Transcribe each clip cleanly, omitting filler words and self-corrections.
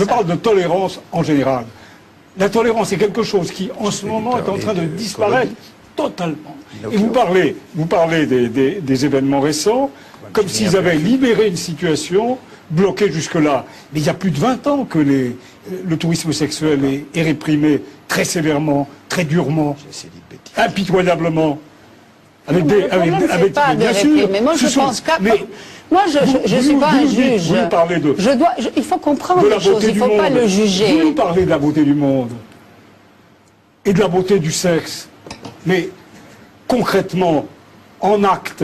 Je parle de tolérance en général. La tolérance est quelque chose qui, en ce moment, est en train de disparaître totalement. Et vous parlez des événements récents, comme s'ils avaient libéré une situation bloquée jusque-là. Mais il y a plus de 20 ans que le tourisme sexuel est réprimé très sévèrement, très durement, impitoyablement. Avec des bien sûr. Mais moi, je pense que... Moi, je ne suis pas un juge. Vous nous parlez de... il faut comprendre les choses, il ne faut pas le juger. Vous nous parlez de la beauté du monde et de la beauté du sexe. Mais concrètement, en acte,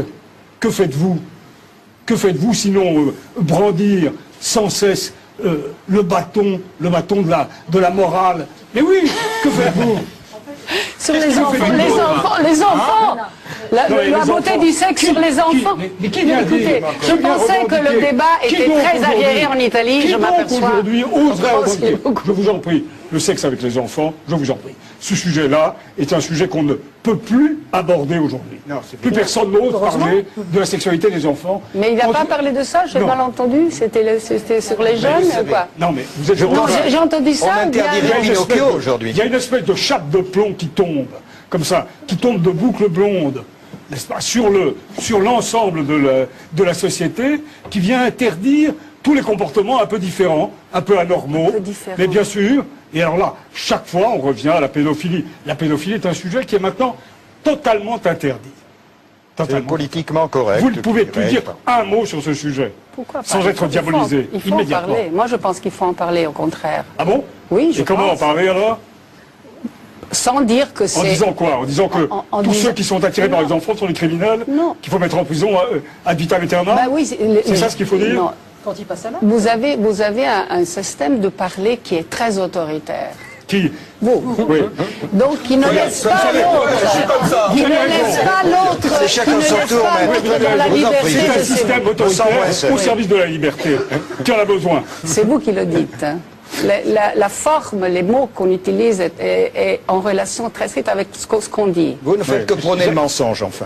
que faites-vous? Que faites-vous sinon brandir sans cesse le bâton de la morale? Mais oui, que faites-vous? Sur les enfants, la beauté du sexe sur les enfants. Écoutez, je pensais que le débat était très arriéré en Italie, je m'aperçois. Aujourd'hui, oserait je vous en prie, le sexe avec les enfants, je vous en prie. Ce sujet-là est un sujet qu'on ne peut plus aborder aujourd'hui. Plus personne n'ose parler de la sexualité des enfants. Mais il n'a pas parlé de ça, j'ai mal entendu. C'était sur les jeunes ou quoi? Non, mais vous êtes... Non, j'ai entendu ça. On interdirait Pinocchio aujourd'hui. Il y a une espèce de chape de plomb qui tombe, comme ça, qui tombe de boucles blondes, n'est-ce pas, sur l'ensemble de la société, qui vient interdire tous les comportements un peu différents, un peu anormaux, mais bien sûr. Et alors là, chaque fois, on revient à la pédophilie. La pédophilie est un sujet qui est maintenant totalement interdit. C'est politiquement correct. Vous ne pouvez plus dire un mot sur ce sujet, sans être diabolisé, il faut en parler. Moi, je pense qu'il faut en parler, au contraire. Ah bon? Oui, je pense. Et comment en parler alors? Sans dire que c'est... En disant quoi? En disant que tous ceux qui sont attirés par les enfants sont des criminels? Non. Qu'il faut mettre en prison ad vitam aeternam? Bah oui, c'est ça ce qu'il faut dire? Non. Quand il passe à l'âge. Vous avez un système de parler qui est très autoritaire. Qui? Vous. Oui. Donc, qui ne laisse pas l'autre. Qui ne laisse pas l'autre. C'est chacun son tour, mais dans la liberté C'est un de système autoritaire au service de la liberté. Qui en a besoin? C'est vous qui le dites. La forme, les mots qu'on utilise est en relation très stricte avec ce qu'on dit. vous ne faites que prôner le mensonge, enfin.